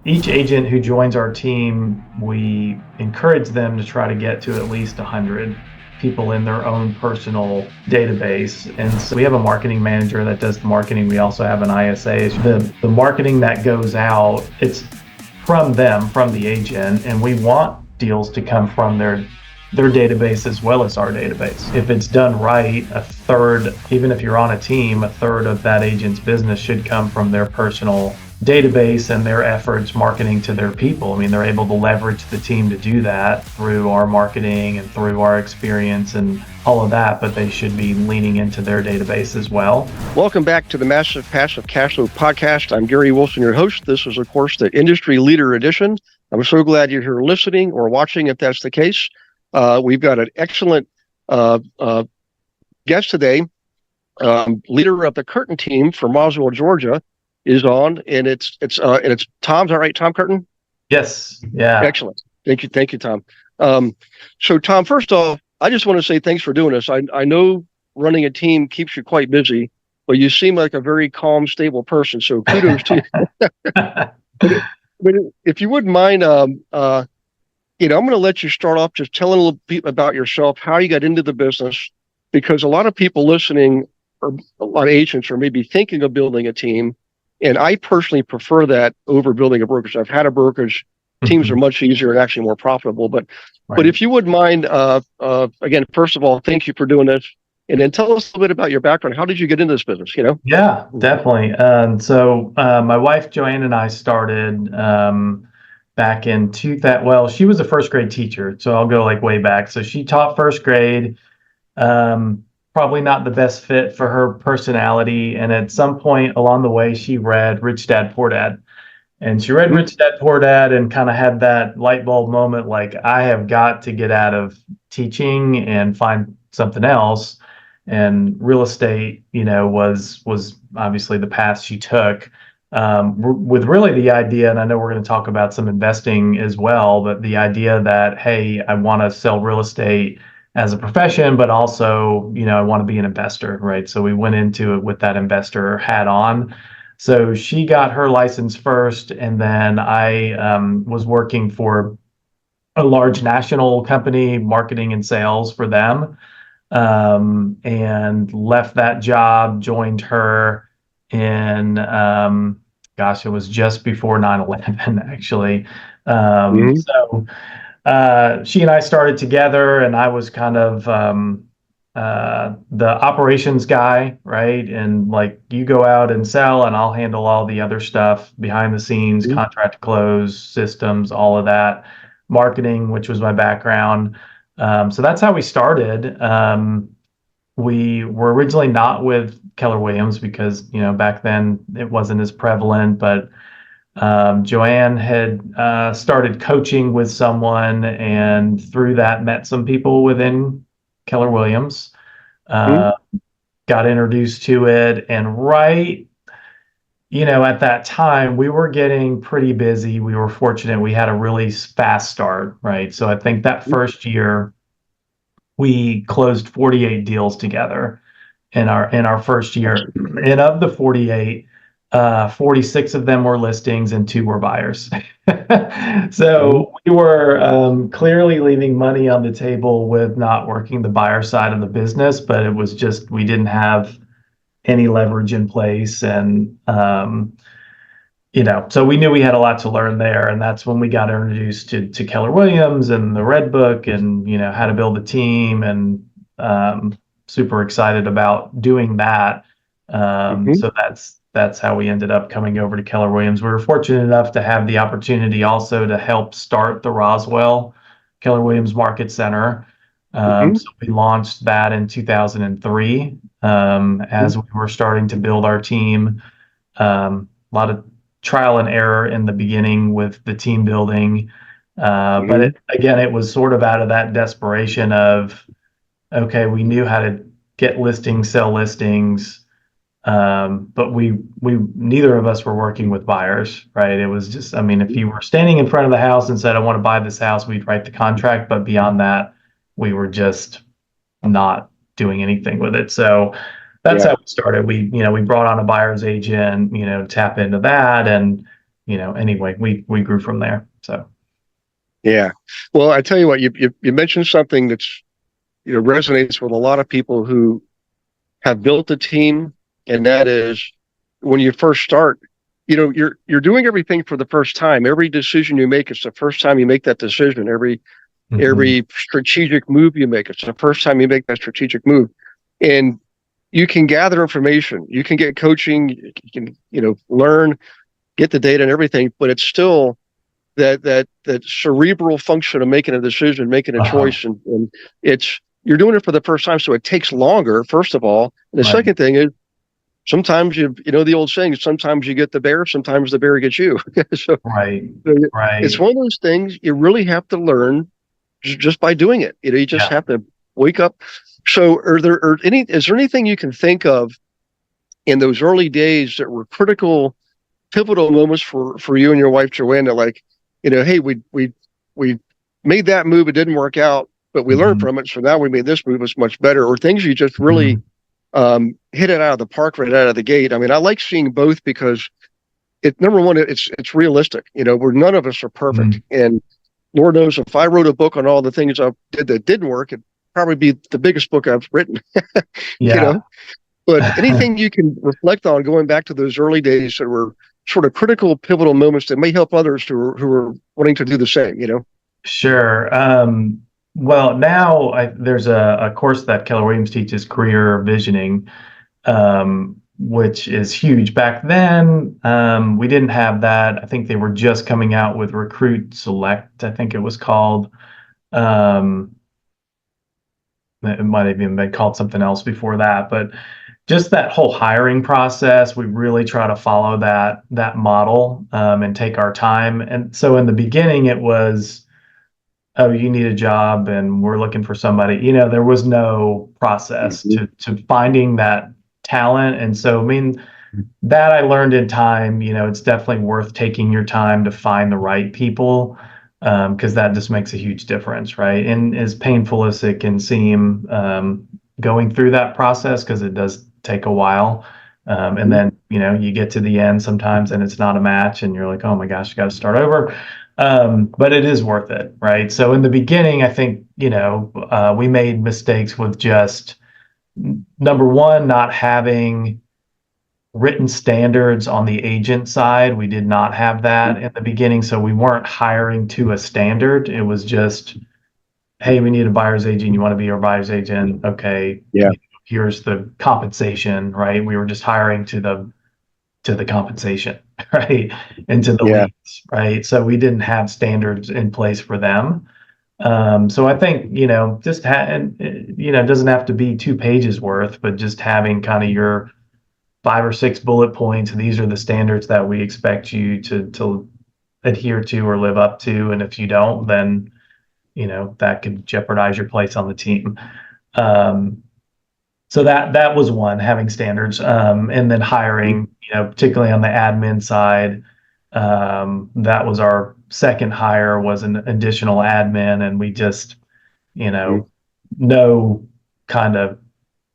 each agent who joins our team, we encourage them to try to get to at least 100 people in their own personal database. And so we have a marketing manager that does the marketing. We also have an ISA. The marketing that goes out, it's from them, from the agent, and we want deals to come from their database as well as our database. If it's done right, a third, even if you're on a team, a third of that agent's business should come from their personal database and their efforts marketing to their people. I mean, they're able to leverage the team to do that through our marketing and through our experience and all of that, but they should be leaning into their database as well. Welcome back to the Massive Passive Cash Flow Podcast. I'm Gary Wilson, your host. This is, of course, the Industry Leader Edition. I'm so glad you're here listening or watching if that's the case. We've got an excellent guest today. Leader of the Curtin Team from Roswell, Georgia, is on, and it's Tom. Is that right, Tom Curtin? Yes. Yeah. Excellent. Thank you, Tom. So, Tom, first off, I just want to say thanks for doing this. I know running a team keeps you quite busy, but you seem like a very calm, stable person. So, kudos to you. But if you wouldn't mind, I'm going to let you start off just telling a little bit about yourself, how you got into the business, because a lot of people listening, or a lot of agents, are maybe thinking of building a team. And I personally prefer that over building a brokerage. I've had a brokerage. Teams are much easier and actually more profitable. But if you wouldn't mind, again, first of all, thank you for doing this. And then tell us a little bit about your background. How did you get into this business? Yeah, definitely. So my wife, Joanne, and I started back in 2000. Well, she was a first grade teacher, so I'll go like way back. So she taught first grade. Probably not the best fit for her personality. And at some point along the way, she read Rich Dad, Poor Dad. And she read Rich Dad, Poor Dad and kind of had that light bulb moment, like, I have got to get out of teaching and find something else. And real estate, was obviously the path she took, with really the idea, and I know we're going to talk about some investing as well, but the idea that, hey, I want to sell real estate as a profession, but also, I want to be an investor, right? So we went into it with that investor hat on. So she got her license first, and then I was working for a large national company, marketing and sales for them, and left that job, joined her in, it was just before 9/11, actually. So she and I started together, and I was kind of the operations guy, right? And like, you go out and sell, and I'll handle all the other stuff behind the scenes, contract to close, systems, all of that, marketing, which was my background. So that's how we started. We were originally not with Keller Williams because, back then it wasn't as prevalent, but Joanne had started coaching with someone, and through that met some people within Keller Williams, got introduced to it. And at that time, we were getting pretty busy. We were fortunate. We had a really fast start, right? So I think that first year, we closed 48 deals together in our first year. And of the 48, 46 of them were listings and 2 were buyers. So we were clearly leaving money on the table with not working the buyer side of the business, but it was just, we didn't have any leverage in place. And, so we knew we had a lot to learn there. And that's when we got introduced to Keller Williams and the Red Book and, how to build a team, and super excited about doing that. So that's how we ended up coming over to Keller Williams. We were fortunate enough to have the opportunity also to help start the Roswell Keller Williams Market Center. So we launched that in 2003 as we were starting to build our team. A lot of trial and error in the beginning with the team building. But it was sort of out of that desperation of, okay, we knew how to get listings, sell listings, but we neither of us were working with buyers, right? It was just, if you were standing in front of the house and said, I want to buy this house, we'd write the contract. But beyond that, we were just not doing anything with it. So that's how we started. We brought on a buyer's agent, tap into that. And, anyway, we grew from there. So Yeah. Well, I tell you what, you mentioned something that's resonates with a lot of people who have built a team, and that is when you first start, you're doing everything for the first time. Every decision you make, it's the first time you make that decision. mhm. Every strategic move you make, it's the first time you make that strategic move. And you can gather information, you can get coaching, you can, learn, get the data and everything, but it's still that cerebral function of making a decision, making a Uh-huh. choice, and it's you're doing it for the first time, so it takes longer, first of all. And the Right. second thing is sometimes the old saying, sometimes you get the bear, sometimes the bear gets you. so, Right. so it's Right. one of those things you really have to learn just by doing it. You just Yeah. have to wake up. So is there anything you can think of in those early days that were critical, pivotal moments for you and your wife Joanne, that like, hey, we made that move, it didn't work out, but we learned Mhm. from it, so now we made this move, it's much better, or things you just really Mhm. hit it out of the park right out of the gate? I mean, I like seeing both because number one, it's realistic. Where none of us are perfect, Mhm. and Lord knows if I wrote a book on all the things I did that didn't work, it'd probably be the biggest book I've written. you Yeah. know but anything you can reflect on going back to those early days that were sort of critical, pivotal moments that may help others who are wanting to do the same? Sure. Well, now there's a course that Keller Williams teaches, career visioning, which is huge. Back then, we didn't have that. I think they were just coming out with Recruit Select, I think it was called. Um, it might have even been called something else before that, but just that whole hiring process, we really try to follow that model, and take our time. And so in the beginning, it was, oh, you need a job and we're looking for somebody. There was no process Mhm. to finding that talent. And so, I mean, that I learned in time. It's definitely worth taking your time to find the right people, because that just makes a huge difference, right? And as painful as it can seem, going through that process, because it does take a while. And then, you get to the end sometimes and it's not a match and you're like, oh my gosh, you got to start over. But it is worth it, right? So in the beginning, I think, we made mistakes with just number one, not having written standards on the agent side. We did not have that in the beginning, so we weren't hiring to a standard. It was just, hey, we need a buyer's agent. You want to be our buyer's agent? Okay, Yeah, here's the compensation, right? We were just hiring to the compensation, right, and to the yeah, leads, right? So we didn't have standards in place for them. So I think, just it doesn't have to be 2 pages worth, but just having kind of your 5 or 6 bullet points. These are the standards that we expect you to adhere to or live up to. And if you don't, then that could jeopardize your place on the team. Um, so that was one, having standards, and then mhm, hiring. Particularly on the admin side. That was our second hire, was an additional admin, and we just you mhm, know no kind of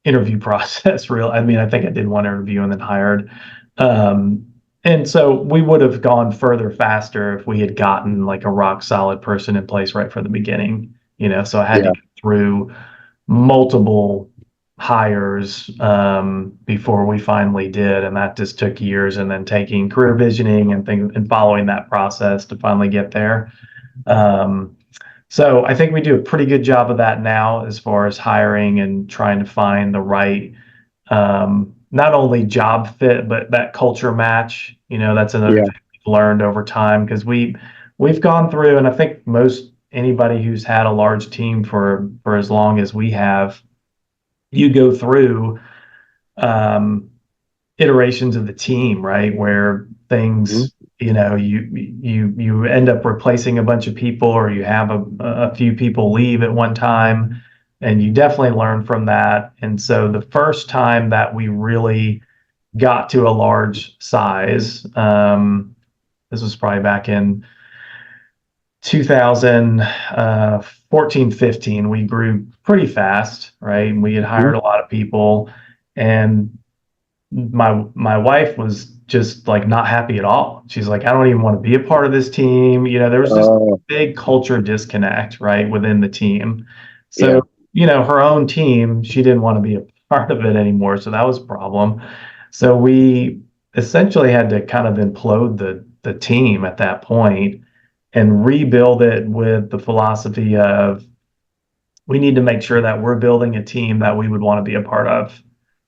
interview process. I mean, I think I did one interview and then hired. Um, and so we would have gone further faster if we had gotten like a rock solid person in place right from the beginning. So I had to yeah, go through multiple hires, before we finally did, and that just took years. And then taking career visioning and things and following that process to finally get there. Um, so I think we do a pretty good job of that now, as far as hiring and trying to find the right, not only job fit, but that culture match. That's another yeah, thing we've learned over time, because we've gone through, and I think most anybody who's had a large team for as long as we have, you go through, um, iterations of the team, right? Where mhm, things, you end up replacing a bunch of people, or you have a few people leave at one time, and you definitely learn from that. And so the first time that we really got to a large size, this was probably back in 2014, 15, we grew pretty fast, right? And we had mhm, hired a lot of people, and my wife was just like not happy at all. She's like, I don't even want to be a part of this team. There was just a Uh, big culture disconnect, right, within the team. yeah. So, her own team, she didn't want to be a part of it anymore. So that was a problem. So we essentially had to kind of implode the team at that point and rebuild it with the philosophy of we need to make sure that we're building a team that we would want to be a part of,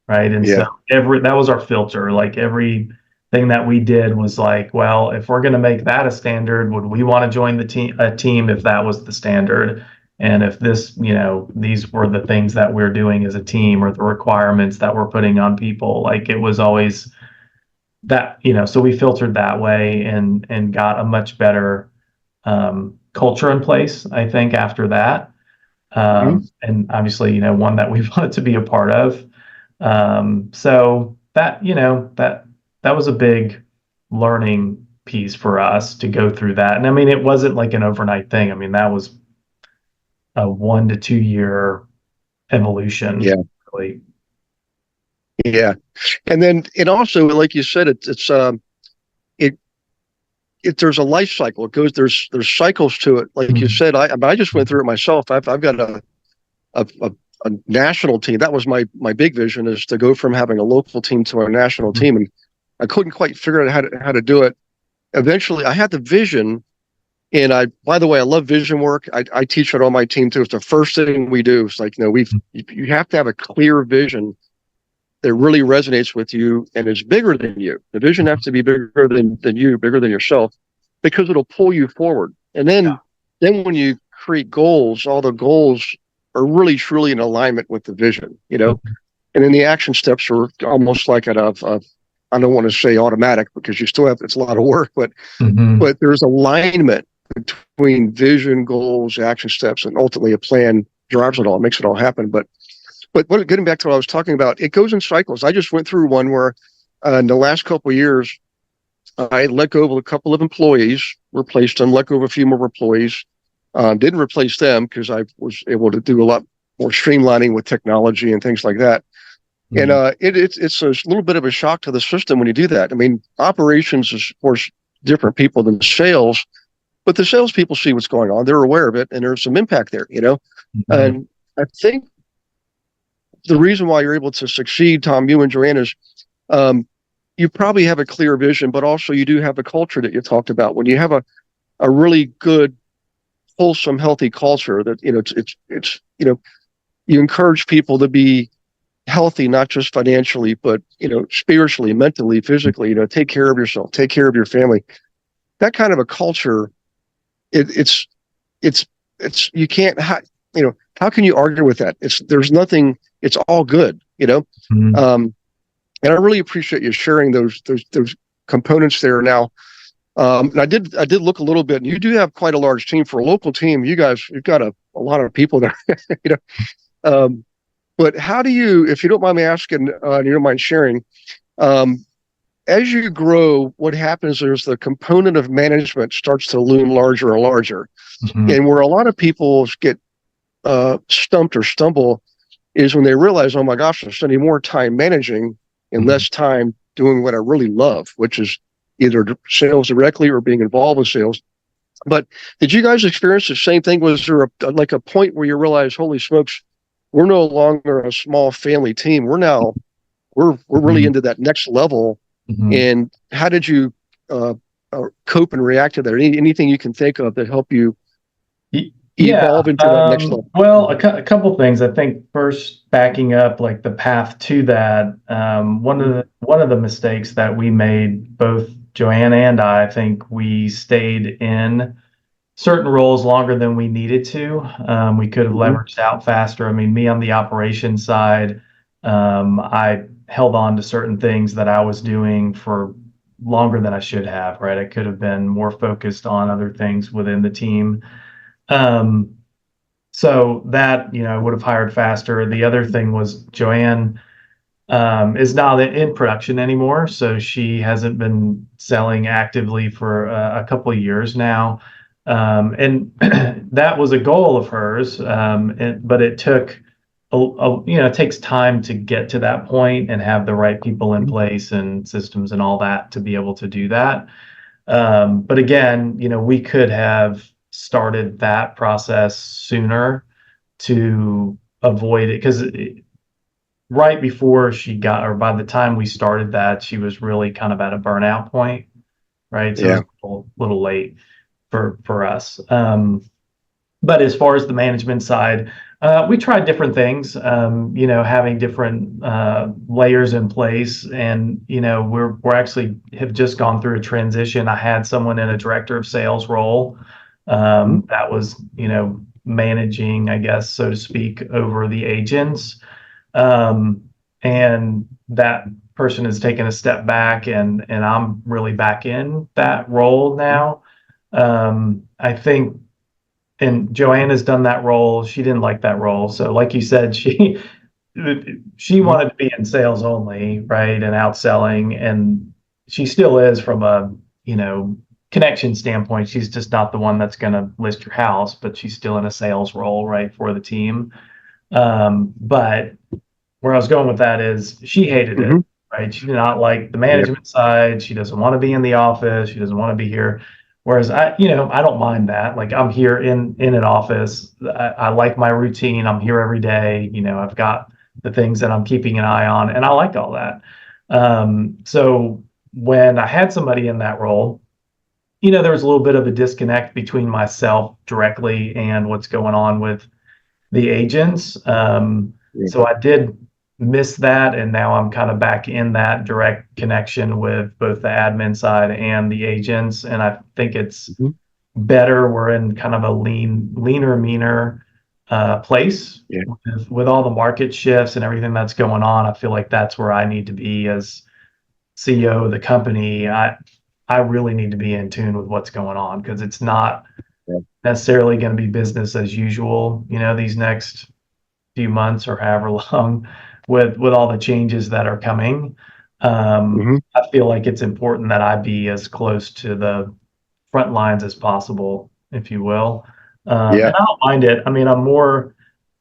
right? And so Yeah. that was our filter. Like everything that we did was like, well, if we're going to make that a standard, would we want to join a team if that was the standard? And if these were the things that we're doing as a team or the requirements that we're putting on people, like it was always that, so we filtered that way and got a much better culture in place, I think, after that. Mhm. And obviously, one that we wanted to be a part of. So that was a big learning piece for us to go through that. And I mean, it wasn't like an overnight thing. I mean, that was a 1 to 2 year evolution, Yeah. really. Yeah. And then it also, like you said, it, there's a life cycle. It goes, there's cycles to it. Like you Mhm. said, I just went through it myself. I've got a national team. That was my big vision, is to go from having a local team to a national team. And I couldn't quite figure out how to do it. Eventually I had the vision. And by the way, I love vision work. I teach it on my team too. It's the first thing we do. It's like, you have to have a clear vision that really resonates with you and is bigger than you. The vision has to be bigger than you, bigger than yourself, because it'll pull you forward. And then when you create goals, all the goals are really truly in alignment with the vision, and then the action steps are almost like I don't want to say automatic, because you still have, it's a lot of work, Mhm. but there's alignment between vision, goals, action steps, and ultimately a plan drives it all, makes it all happen. But getting back to what I was talking about, it goes in cycles. I just went through one where in the last couple of years, I let go of a couple of employees, replaced them, let go of a few more employees. Didn't replace them because I was able to do a lot more streamlining with technology and things like that. And Mhm. it's a little bit of a shock to the system when you do that. I mean, operations is, of course, different people than sales, but the salespeople see what's going on. They're aware of it, and there's some impact there. Mhm. And I think the reason why you're able to succeed, Tom, you and Joanne, is um, you probably have a clear vision, but also you do have a culture that you talked about. When you have a really good, wholesome, healthy culture, that it's you encourage people to be healthy, not just financially, but spiritually, mentally, physically. Take care of yourself, take care of your family. That kind of a culture, it, it's it's you can't how can you argue with that? There's nothing. It's all good. Mhm. Um, and I really appreciate you sharing those components there. Now, and I did look a little bit, and you do have quite a large team for a local team. You've got a lot of people there. you know, um, but how do you, if you don't mind me asking, and you don't mind sharing, um, as you grow, what happens is the component of management starts to loom larger and larger, Mhm. and where a lot of people get stumped or stumble is when they realize, oh my gosh, I'm spending more time managing and Mhm. less time doing what I really love, which is either sales directly or being involved with sales. But did you guys experience the same thing? Was there like a point where you realize, holy smokes, we're no longer a small family team. We're really Mhm. into that next level. Mhm. And how did you uh, cope and react to that? Anything you can think of that help you Yeah. evolve into that next level? Well, a couple things. I think first, backing up like the path to that. One of the mistakes that we made, both Joanne and I think we stayed in certain roles longer than we needed to. We could have Mm-hmm. leveraged out faster. I mean, me on the operations side, I held on to certain things that I was doing for longer than I should have, right? I could have been more focused on other things within the team. Um, so that, I would have hired faster. The other thing was Joanne is not in production anymore. So she hasn't been selling actively for a couple of years now. And that was a goal of hers. But it took it takes time to get to that point and have the right people in place and systems and all that to be able to do that. But again, we could have started that process sooner to avoid it, because right before she got, or by the time we started that, she was really kind of at a burnout point, right? So it Yeah. was a little late for us. But as far as the management side, we tried different things, having different layers in place. And, we're actually have just gone through a transition. I had someone in a director of sales role that was, managing, I guess, so to speak, over the agents. And that person has taken a step back, and I'm really back in that role now. I think, and Joanne has done that role. She didn't like that role. So like you said, she wanted to be in sales only, right? And outselling. And she still is from a, connection standpoint. She's just not the one that's going to list your house, but she's still in a sales role, right, for the team. But where I was going with that is she hated it, right? She did not like the management side. She doesn't want to be in the office. She doesn't want to be here. Whereas I don't mind that. Like, I'm here in an office. I like my routine. I'm here every day. I've got the things that I'm keeping an eye on, and I like all that. So when I had somebody in that role, there was a little bit of a disconnect between myself directly and what's going on with the agents. So I did miss that, and now I'm kind of back in that direct connection with both the admin side and the agents. And I think it's better. We're in kind of a leaner, meaner place with all the market shifts and everything that's going on. I feel like that's where I need to be as CEO of the company. I really need to be in tune with what's going on, because it's not necessarily going to be business as usual, these next few months or however long, with all the changes that are coming. I feel like it's important that I be as close to the front lines as possible, if you will. And I don't mind it. I mean, I'm more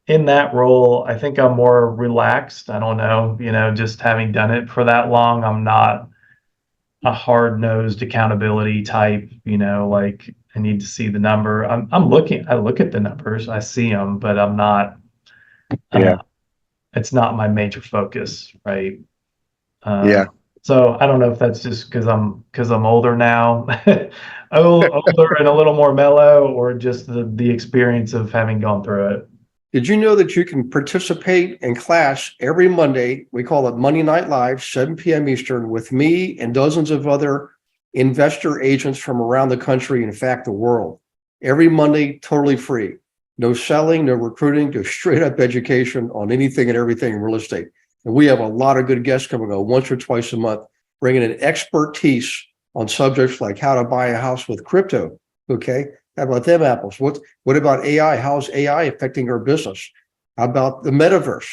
in that role. I think I'm more relaxed. I don't know, just having done it for that long, I'm not a hard-nosed accountability type, like I need to see the number. I look at the numbers, I see them, but I'm not, it's not my major focus, right? So I don't know if that's just because I'm older now, older and a little more mellow, or just the experience of having gone through it. Did you know that you can participate in class every Monday? We call it Monday Night Live, 7 p.m. Eastern, with me and dozens of other investor agents from around the country, in fact, the world. Every Monday, totally free. No selling, no recruiting, just straight up education on anything and everything in real estate. And we have a lot of good guests coming on once or twice a month, bringing in expertise on subjects like how to buy a house with crypto. Okay. How about them apples? What about AI? How's AI affecting our business? How about the metaverse,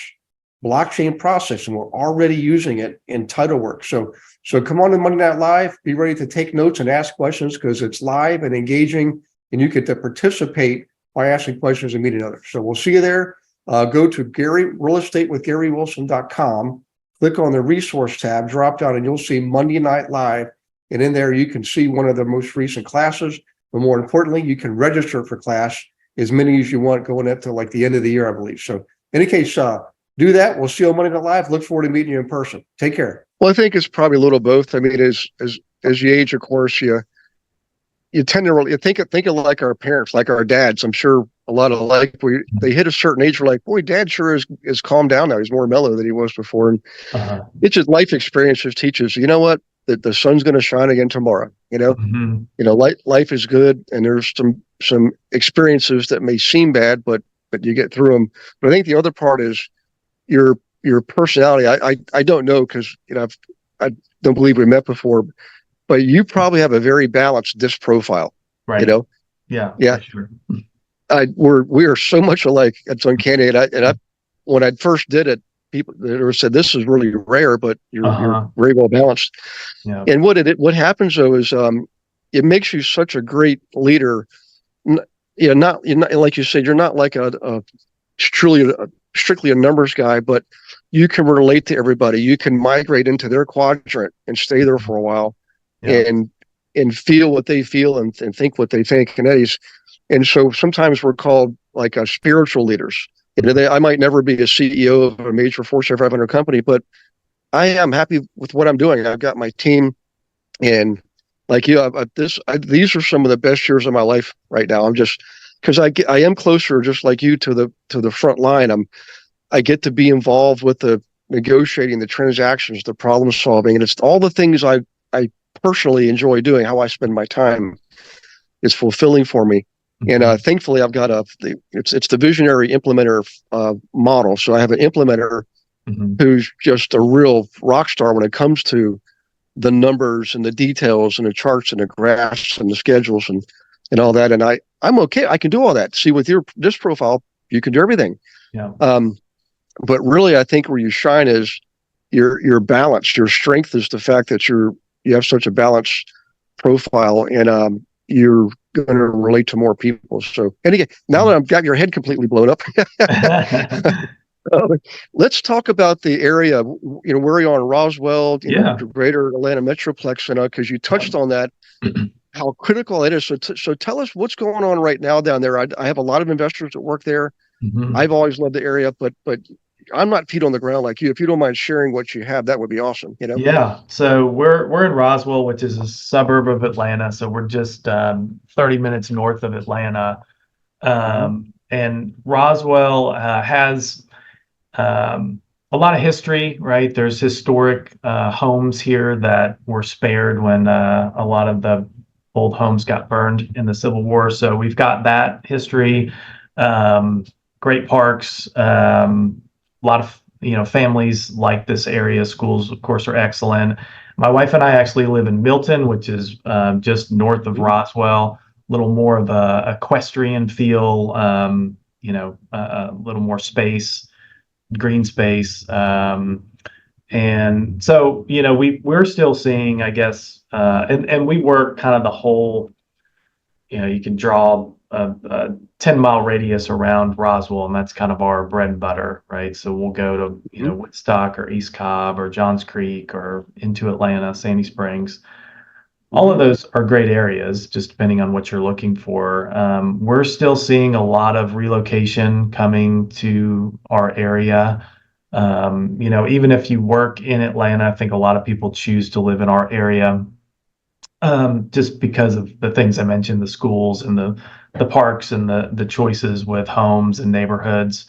blockchain processing? We're already using it in title work. So come on to Monday Night Live. Be ready to take notes and ask questions, because it's live and engaging, and you get to participate by asking questions and meeting others. So we'll see you there. Go to realestateWithGaryWilson.com, click on the resource tab, drop down, and you'll see Monday Night Live. And in there, you can see one of the most recent classes. But more importantly, you can register for class, as many as you want, going up to like the end of the year, I believe. So in any case, do that. We'll see you on Monday Night Live. Look forward to meeting you in person. Take care. Well, I think it's probably a little both. I mean, as you age, of course, you tend to really think of like our parents, like our dads. I'm sure a lot of they hit a certain age, we're like, boy, Dad sure is calmed down now. He's more mellow than he was before. And it's just life experience just teaches, you know what, that the sun's going to shine again tomorrow. Life is good, and there's some experiences that may seem bad, but you get through them. But I think the other part is your personality. I don't know, because I don't believe we met before, but you probably have a very balanced disc profile. Right. Yeah. Sure. We are so much alike. It's uncanny. And when I first did it, people said this is really rare, but you're very well balanced. Yeah. And what happens though is it makes you such a great leader. You're not like you said, you're not like a truly strictly a numbers guy, but you can relate to everybody. You can migrate into their quadrant and stay there for a while, Yeah. and feel what they feel and think what they think. And so sometimes we're called like spiritual leaders. I might never be a CEO of a major Fortune 500 company, but I am happy with what I'm doing. I've got my team, and like you, these are some of the best years of my life right now. I'm just because I am closer, just like you, to the front line. I get to be involved with the negotiating, the transactions, the problem solving, and it's all the things I personally enjoy doing. How I spend my time is fulfilling for me. And thankfully, I've got it's the visionary implementer model. So I have an implementer who's just a real rock star when it comes to the numbers and the details and the charts and the graphs and the schedules and all that. And I'm okay. I can do all that. See, with this profile, you can do everything. Yeah. But really, I think where you shine is you're balanced. Your strength is the fact that you have such a balanced profile, and you're going to relate to more people. So, and again, now that I've got your head completely blown up, let's talk about the area. Where you are in Roswell, the greater Atlanta metroplex, and because you touched on that, how critical it is. So tell us what's going on right now down there. I have a lot of investors that work there. I've always loved the area, but I'm not feet on the ground like you. If you don't mind sharing what you have, that would be awesome. Yeah. So we're in Roswell, which is a suburb of Atlanta. So we're just 30 minutes north of Atlanta. And Roswell has a lot of history, right? There's historic homes here that were spared when a lot of the old homes got burned in the Civil War. So we've got that history. Great parks, a lot of families like this area. Schools, of course, are excellent. My wife and I actually live in Milton, which is just north of Roswell. A little more of a equestrian feel, a little more space, green space, and so we're still seeing, I guess, and we work kind of the whole. You can draw a 10-mile radius around Roswell, and that's kind of our bread and butter, right? So we'll go to, Woodstock or East Cobb or Johns Creek or into Atlanta, Sandy Springs. All of those are great areas, just depending on what you're looking for. We're still seeing a lot of relocation coming to our area. Even if you work in Atlanta, I think a lot of people choose to live in our area. Just because of the things I mentioned, the schools and the parks and the choices with homes and neighborhoods.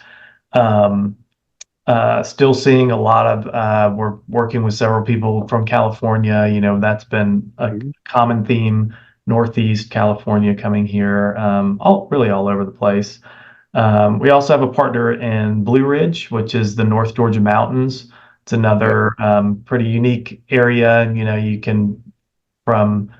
Still seeing a lot of, we're working with several people from California. That's been a common theme, Northeast California coming here, really all over the place. We also have a partner in Blue Ridge, which is the North Georgia mountains. It's another pretty unique area. You can from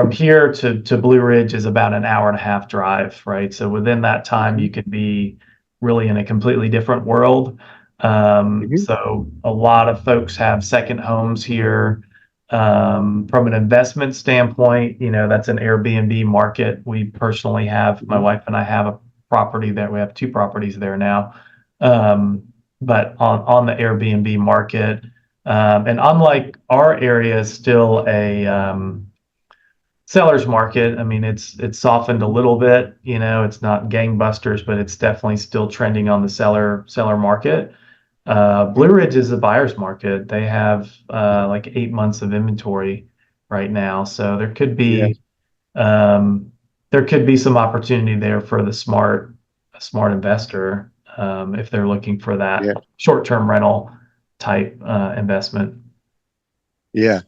here to Blue Ridge is about an hour and a half drive, right? So within that time, you could be really in a completely different world. So a lot of folks have second homes here. From an investment standpoint, that's an Airbnb market. We personally have, my wife and I have a property there. We have 2 properties there now. But on the Airbnb market, and unlike our area is still a seller's market. I mean, it's softened a little bit. It's not gangbusters, but it's definitely still trending on the seller market. Blue Ridge is a buyer's market. They have like 8 months of inventory right now, so there could be some opportunity there for the smart investor if they're looking for that short-term rental type investment. Yeah.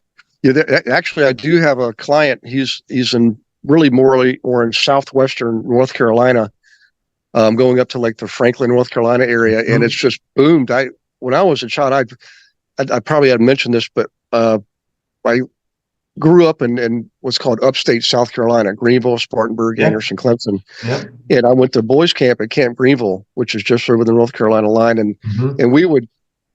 Actually, I do have a client. He's in really morally or in southwestern North Carolina, going up to like the Franklin, North Carolina area, and it's just boomed. When I was a child, I probably had mentioned this, but I grew up in what's called upstate South Carolina, Greenville, Spartanburg, Anderson, Clemson, and I went to boys camp at Camp Greenville, which is just over the North Carolina line, and we would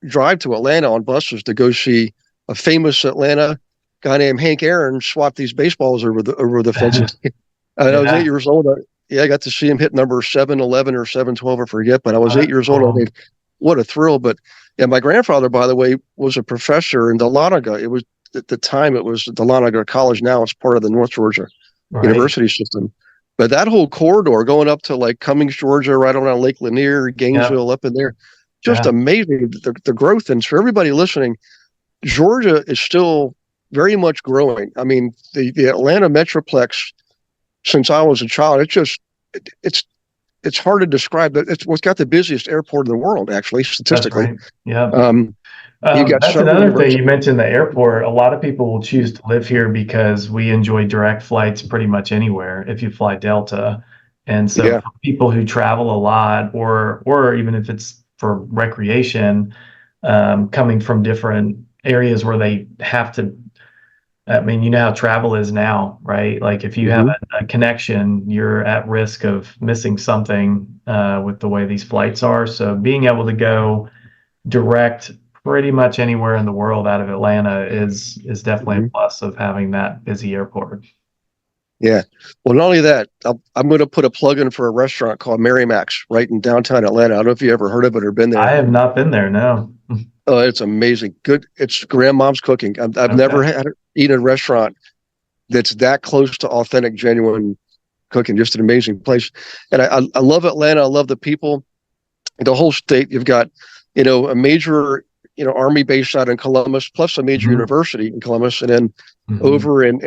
drive to Atlanta on buses to go see a famous Atlanta guy named Hank Aaron swap these baseballs over the fences. And I was 8 years old. Yeah, I got to see him hit number 711 or 712, I forget, but I was Oh, 8 years old. I think, what a thrill. But yeah, my grandfather, by the way, was a professor in Dahlonega. It was at the time it was Dahlonega College. Now it's part of the North Georgia right. University system. But that whole corridor going up to like Cummings, Georgia, right around Lake Lanier, Yeah. Gainesville, up in there, just Yeah. amazing the growth. And for everybody listening, Georgia is still very much growing. I mean, the Atlanta Metroplex, since I was a child, it's it's hard to describe, but it's what's got the busiest airport in the world, actually, That's statistically. right. Yeah. Um, you got That's several another thing. You universities. mentioned the airport. A lot of people will choose to live here because we enjoy direct flights pretty much anywhere if you fly Delta. And so Yeah. for people who travel a lot, or even if it's for recreation, coming from different areas where they have to, I mean, you know how travel is now, right? Like if you have Hmm. a connection, you're at risk of missing something with the way these flights are. So being able to go direct pretty much anywhere in the world out of Atlanta is definitely a Hmm. plus of having that busy airport. Yeah. Well, not only that, I'm going to put a plug in for a restaurant called Mary Mac's right in downtown Atlanta. I don't know if you ever heard of it or been I there. have not been there, no. Oh, it's amazing. Good. It's grandmom's cooking. I've Okay. never eaten a restaurant that's that close to authentic, genuine cooking. Just an amazing place. And I love Atlanta. I love the people, the whole state. You've got, a major, army base out in Columbus, plus a major Mhm. university in Columbus, and then Mhm. over in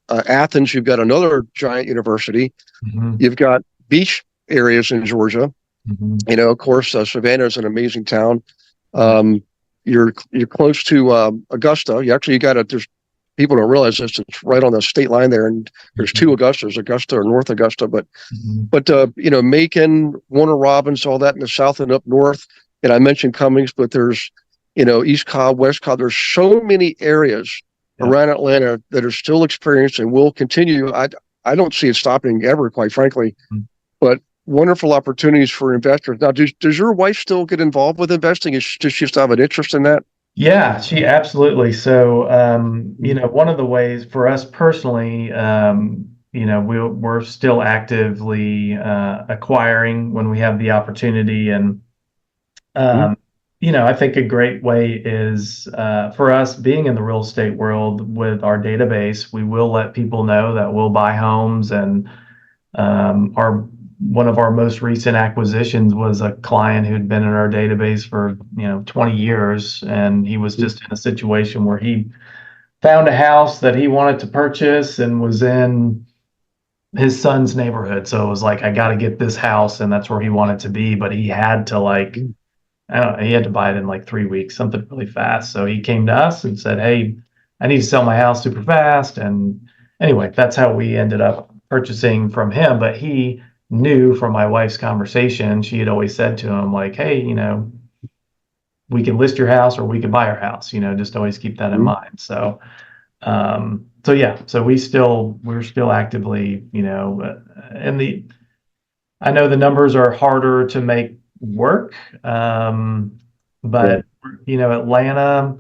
Athens, you've got another giant university. Mhm. You've got beach areas in Georgia. Mhm. Of course, Savannah is an amazing town. Yeah. Um, you're close to Augusta. You got to. There's people don't realize this. It's right on the state line there, and there's two Mhm. Augustas, Augusta or North Augusta. But Mhm. Macon, Warner Robins, all that in the south and up north. And I mentioned Cummings, but there's East Cobb, West Cobb. There's so many areas Yeah. around Atlanta that are still experienced and will continue. I don't see it stopping ever, quite frankly. Mhm. But wonderful opportunities for investors. Now, does your wife still get involved with investing? Does she still have an interest in that? Yeah, she absolutely. So, one of the ways for us personally, we're still actively acquiring when we have the opportunity. And, Mhm. um, I think a great way is for us being in the real estate world with our database, we will let people know that we'll buy homes. And our one of our most recent acquisitions was a client who'd been in our database for 20 years, and he was just in a situation where he found a house that he wanted to purchase and was in his son's neighborhood. So it was like, I got to get this house, and that's where he wanted to be. But he had to I don't know, he had to buy it in like 3 weeks, something really fast. So he came to us and said, "Hey, I need to sell my house super fast." And anyway, that's how we ended up purchasing from him. But he knew from my wife's conversation, she had always said to him, like, "Hey, we can list your house or we can buy our house, just always keep that in Mhm. mind." So yeah, so we're still actively, and I know the numbers are harder to make work, Yeah. but Atlanta,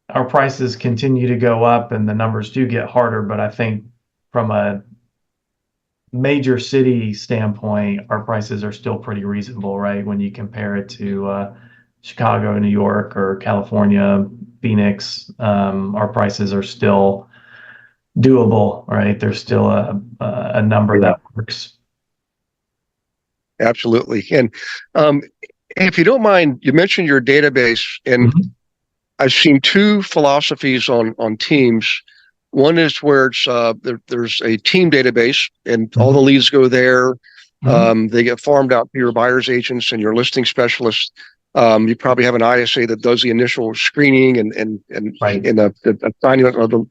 our prices continue to go up and the numbers do get harder. But I think from a major city standpoint, our prices are still pretty reasonable, right? When you compare it to Chicago, New York, or California, Phoenix, our prices are still doable, right? There's still a number Yeah. that works. Absolutely. And um, if you don't mind, you mentioned your database, and Mhm. I've seen two philosophies on teams. One is where there's a team database, and all the Mhm. leads go there. Mhm. They get farmed out to your buyer's agents and your listing specialists. You probably have an ISA that does the initial screening Right. and the signing of the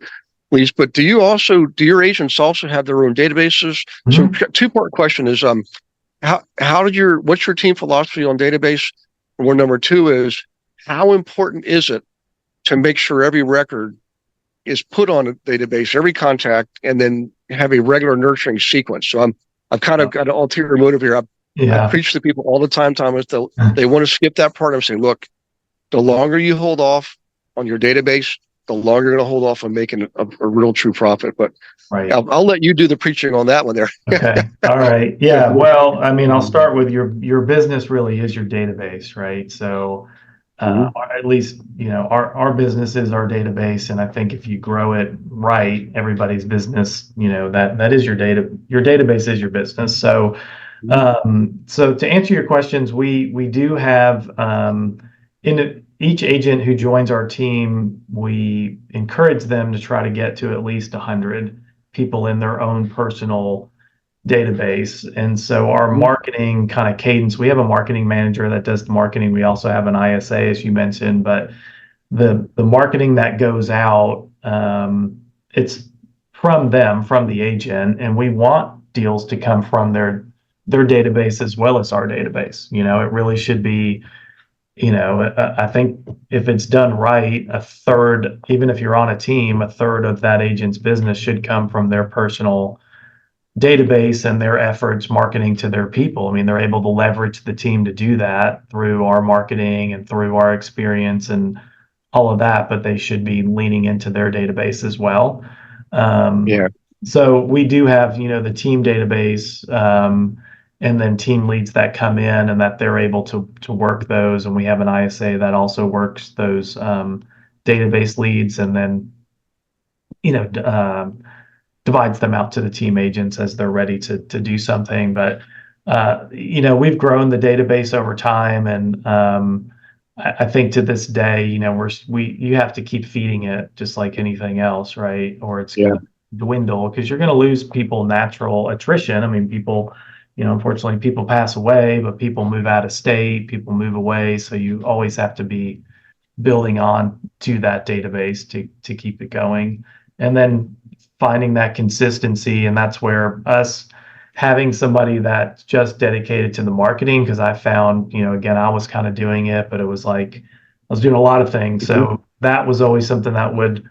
leads. But do your agents also have their own databases? So Mhm. two-part question is what's your team philosophy on database? Or number two is, how important is it to make sure every record is put on a database, every contact, and then have a regular nurturing sequence? So I've kind of got an ulterior motive here. I Yeah. preach to people all the time, Thomas, they want to skip that part. I'm saying, look, the longer you hold off on your database, the longer you're going to hold off on making a real true profit. But Right. I'll let you do the preaching on that one there. Okay. All right. Yeah. Well, I mean, I'll start with your business really is your database, right? So, Mhm. at least, our business is our database. And I think if you grow it right, everybody's business, that is your database is your business. So, so to answer your questions, we do have, each agent who joins our team, we encourage them to try to get to at least 100 people in their own personal database. And so our marketing kind of cadence, we have a marketing manager that does the marketing. We also have an ISA, as you mentioned, but the marketing that goes out, it's from them, from the agent, and we want deals to come from their database as well as our database. It really should be, I think if it's done right, a third, even if you're on a team, a third of that agent's business should come from their personal database and their efforts marketing to their people. I mean, they're able to leverage the team to do that through our marketing and through our experience and all of that, but they should be leaning into their database as well. Yeah. So we do have, the team database, and then team leads that come in and that they're able to work those. And we have an ISA that also works those database leads and then, divides them out to the team agents as they're ready to do something. But we've grown the database over time, and I think to this day, you have to keep feeding it just like anything else, right? Or it's Yeah. going to dwindle because you're going to lose people natural attrition. I mean, people, unfortunately, people pass away, but people move out of state, people move away, so you always have to be building on to that database to keep it going. And then finding that consistency. And that's where us having somebody that's just dedicated to the marketing, because I found, again, I was kind of doing it, but it was like I was doing a lot of things. So that was always something that would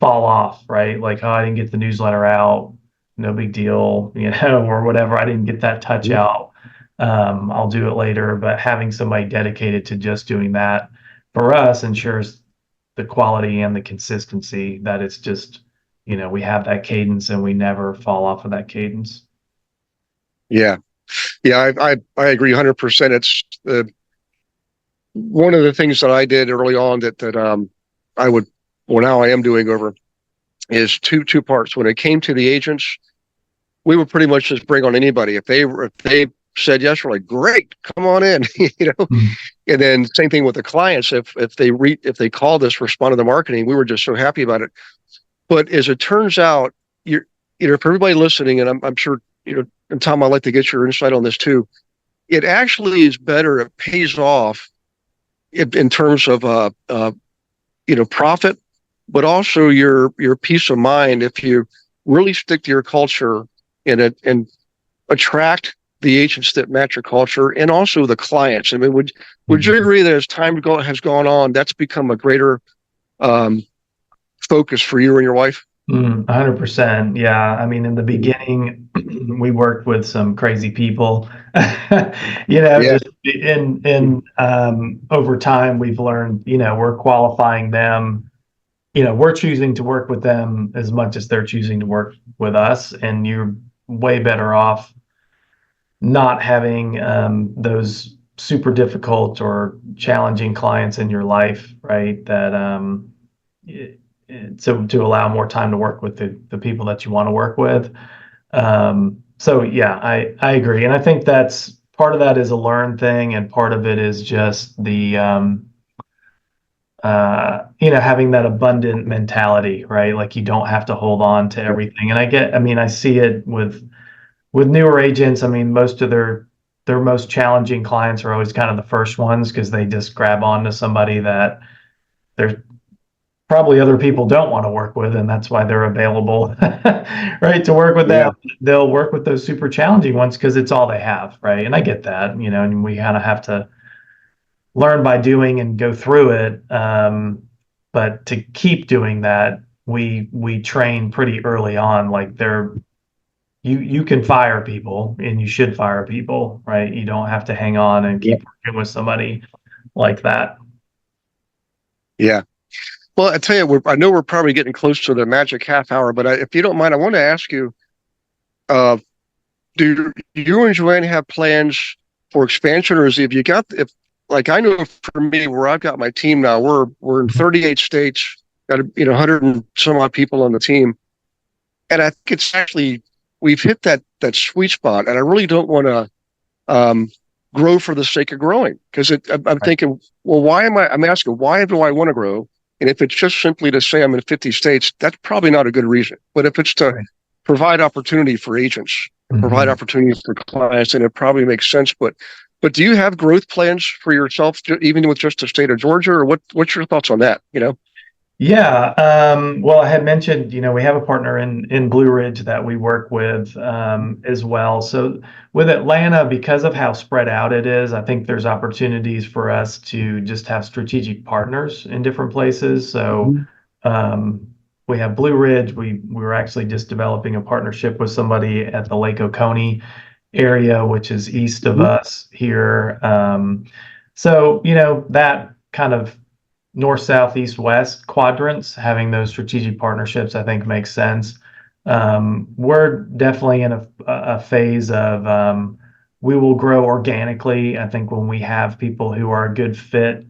fall off, right? Like, oh, I didn't get the newsletter out, no big deal, or whatever. I didn't get that touch out. I'll do it later. But having somebody dedicated to just doing that for us ensures the quality and the consistency that it's just, we have that cadence and we never fall off of that cadence. Yeah. Yeah. I agree 100%. It's one of the things that I did early on that I would, well, now I am doing over is two parts. When it came to the agents, we would pretty much just bring on anybody. If they said yes, we're like, great, come on in, Mhm. And then same thing with the clients. If they called us, responded to marketing, we were just so happy about it. But as it turns out, for everybody listening, and I'm sure, and Tom, I'd like to get your insight on this too. It actually is better. It pays off in terms of profit, but also your peace of mind if you really stick to your culture and attract the agents that match your culture and also the clients. I mean, would you agree that as time has gone on, that's become a greater focus for you and your wife? 100%. Yeah. I mean, in the beginning, we worked with some crazy people, Yeah. just in over time, we've learned, we're qualifying them, we're choosing to work with them as much as they're choosing to work with us. And you're way better off not having those super difficult or challenging clients in your life, right? That to allow more time to work with the people that you want to work with. So yeah, I agree, and I think that's part of that is a learned thing, and part of it is just the having that abundant mentality, right? Like you don't have to hold on to everything. And I mean, I see it with newer agents. I mean, most of their most challenging clients are always kind of the first ones because they just grab onto somebody that there's probably other people don't want to work with, and that's why they're available, right, to work with them. They'll work with those super challenging ones because it's all they have, right? And I get that, and we kind of have to learn by doing and go through it. But to keep doing that, we train pretty early on, like you can fire people and you should fire people, right? You don't have to hang on and keep working with somebody like that. Yeah. Well, I tell you, I know we're probably getting close to the magic half hour, but if you don't mind, I want to ask you, uh, do you and Joanne have plans for expansion, or if like I know for me, where I've got my team now, we're in 38 states, got 100 and some odd people on the team, and I think it's actually we've hit that sweet spot, and I really don't want to grow for the sake of growing because I'm thinking, well, I'm asking, why do I want to grow? And if it's just simply to say I'm in 50 states, that's probably not a good reason. But if it's to provide opportunity for agents, provide opportunity for clients, then it probably makes sense. But do you have growth plans for yourself, even with just the state of Georgia, or what's your thoughts on that? Yeah. Well, I had mentioned, we have a partner in Blue Ridge that we work with as well. So with Atlanta, because of how spread out it is, I think there's opportunities for us to just have strategic partners in different places. So we have Blue Ridge. We were actually just developing a partnership with somebody at the Lake Oconee area, which is east of us here. So, that kind of north, south, east, west quadrants, having those strategic partnerships, I think makes sense. We're definitely in a phase of we will grow organically. I think when we have people who are a good fit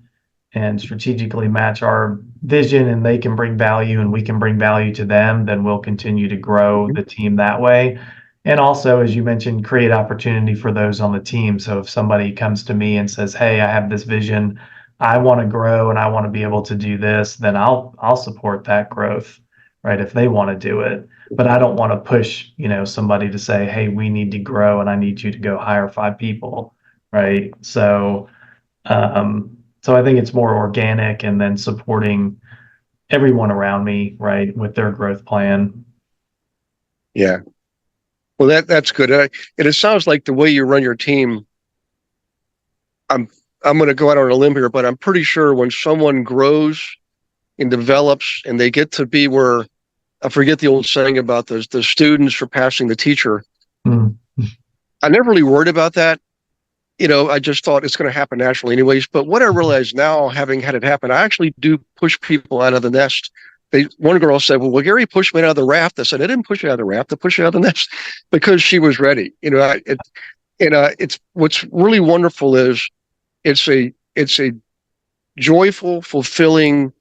and strategically match our vision and they can bring value and we can bring value to them, then we'll continue to grow the team that way. And also, as you mentioned, create opportunity for those on the team. So if somebody comes to me and says, "Hey, I have this vision, I want to grow and I want to be able to do this," then I'll support that growth, right? If they want to do it. But I don't want to push, somebody to say, "Hey, we need to grow and I need you to go hire 5 people," right? So I think it's more organic and then supporting everyone around me, right, with their growth plan. Yeah. Well, that's good. And it sounds like the way you run your team, I'm going to go out on a limb here, but I'm pretty sure when someone grows and develops and they get to be where, I forget the old saying about the students surpassing the teacher. Mm. I never really worried about that. I just thought it's going to happen naturally anyways. But what I realize now, having had it happen, I actually do push people out of the nest. One girl said, well, Gary pushed me out of the raft. I said, I didn't push you out of the raft. I pushed you out of the nest because she was ready. It's what's really wonderful is it's a joyful, fulfilling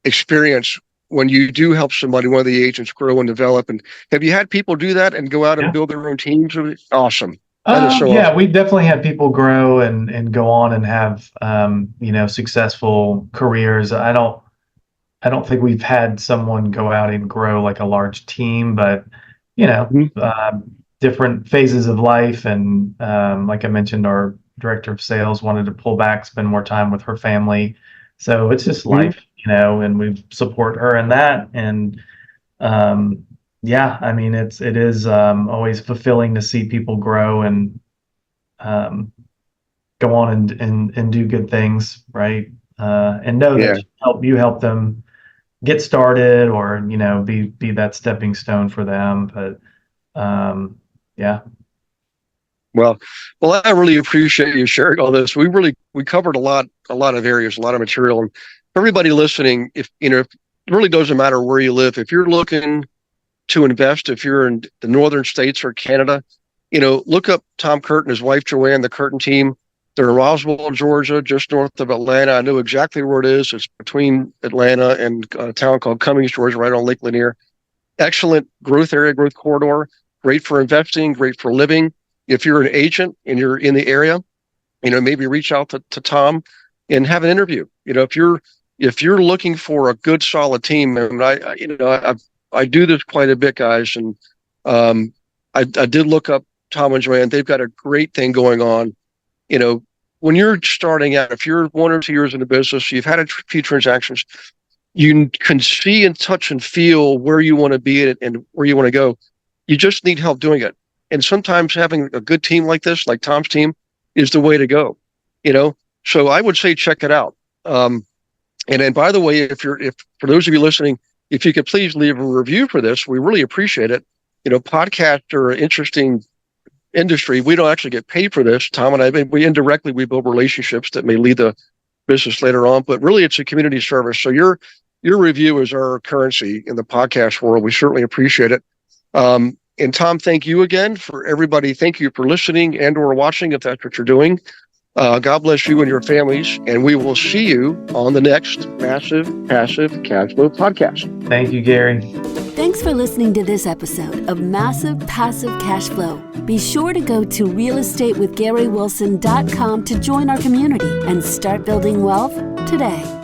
experience when you do help somebody, one of the agents, grow and develop. And have you had people do that and go out and build their own teams? Awesome. That is so Yeah, awesome. we definitely had people grow and go on and have successful careers. I don't think we've had someone go out and grow like a large team, but different phases of life. And like I mentioned, our director of sales wanted to pull back, spend more time with her family. So it's just life, and we support her in that. And yeah, I mean, it is always fulfilling to see people grow and go on and do good things, right? And know that you help them get started or be that stepping stone for them. But yeah. Well, I really appreciate you sharing all this. We covered a lot of areas, a lot of material. And for everybody listening, if it really doesn't matter where you live. If you're looking to invest, if you're in the northern states or Canada, look up Tom Curtin, his wife Joanne, the Curtin Team. They're in Roswell, Georgia, just north of Atlanta. I know exactly where it is. It's between Atlanta and a town called Cummings, Georgia, right on Lake Lanier. Excellent growth area, growth corridor. Great for investing, great for living. If you're an agent and you're in the area, maybe reach out to Tom and have an interview. If you're looking for a good, solid team, and I do this quite a bit, guys, and I did look up Tom and Joanne. They've got a great thing going on. When you're starting out, if you're 1 or 2 years in the business, you've had a few transactions, you can see and touch and feel where you want to be and where you want to go. You just need help doing it. And sometimes having a good team like this, like Tom's team, is the way to go. So I would say check it out. And then, by the way, if for those of you listening, if you could please leave a review for this, we really appreciate it. Podcasts are an interesting industry. We don't actually get paid for this. Tom and I, we indirectly build relationships that may lead to business later on, but really it's a community service. So your review is our currency in the podcast world. We certainly appreciate it. And Tom, thank you again. For everybody, thank you for listening and or watching, if that's what you're doing. God bless you and your families, and we will see you on the next Massive Passive Cash Flow podcast. Thank you, Gary. Thanks for listening to this episode of Massive Passive Cash Flow. Be sure to go to realestatewithgarywilson.com to join our community and start building wealth today.